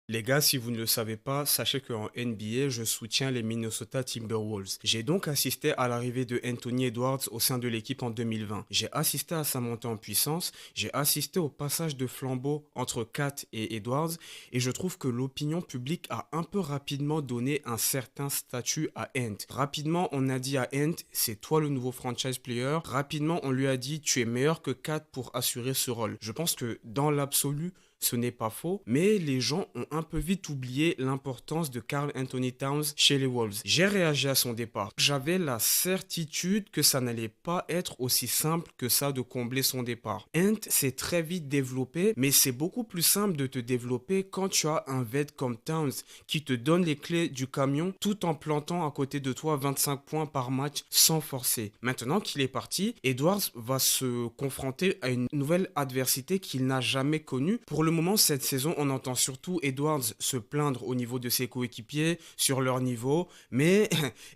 Les gars, si vous ne le savez pas, sachez qu'en NBA, je soutiens les Minnesota Timberwolves. J'ai donc assisté à l'arrivée de Anthony Edwards au sein de l'équipe en 2020. J'ai assisté à sa montée en puissance, j'ai assisté au passage de flambeau entre Kat et Edwards, et je trouve que l'opinion publique a un peu rapidement donné un certain statut à Ant. Rapidement, on a dit à Ant, c'est toi le nouveau franchise player. Rapidement, on lui a dit, tu es meilleur que Kat pour assurer ce rôle. Je pense que dans l'absolu, ce n'est pas faux, mais les gens ont un peu vite oublié l'importance de Karl Anthony Towns chez les Wolves. J'ai réagi à son départ. J'avais la certitude que ça n'allait pas être aussi simple que ça de combler son départ. Ant s'est très vite développé, mais c'est beaucoup plus simple de te développer quand tu as un vet comme Towns qui te donne les clés du camion tout en plantant à côté de toi 25 points par match sans forcer. Maintenant qu'il est parti, Edwards va se confronter à une nouvelle adversité qu'il n'a jamais connue. Pour le moment, cette saison, on entend surtout Edwards se plaindre au niveau de ses coéquipiers, sur leur niveau. Mais,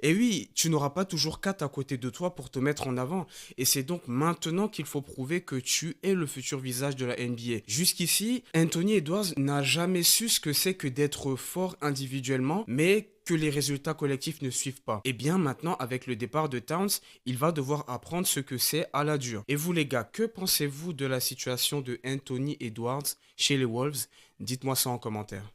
et oui, tu n'auras pas toujours 4 à côté de toi pour te mettre en avant. Et c'est donc maintenant qu'il faut prouver que tu es le futur visage de la NBA. Jusqu'ici, Anthony Edwards n'a jamais su ce que c'est que d'être fort individuellement, mais que les résultats collectifs ne suivent pas. Et bien maintenant, avec le départ de Towns, il va devoir apprendre ce que c'est à la dure. Et vous les gars, que pensez-vous de la situation de Anthony Edwards chez les Wolves? Dites-moi ça en commentaire.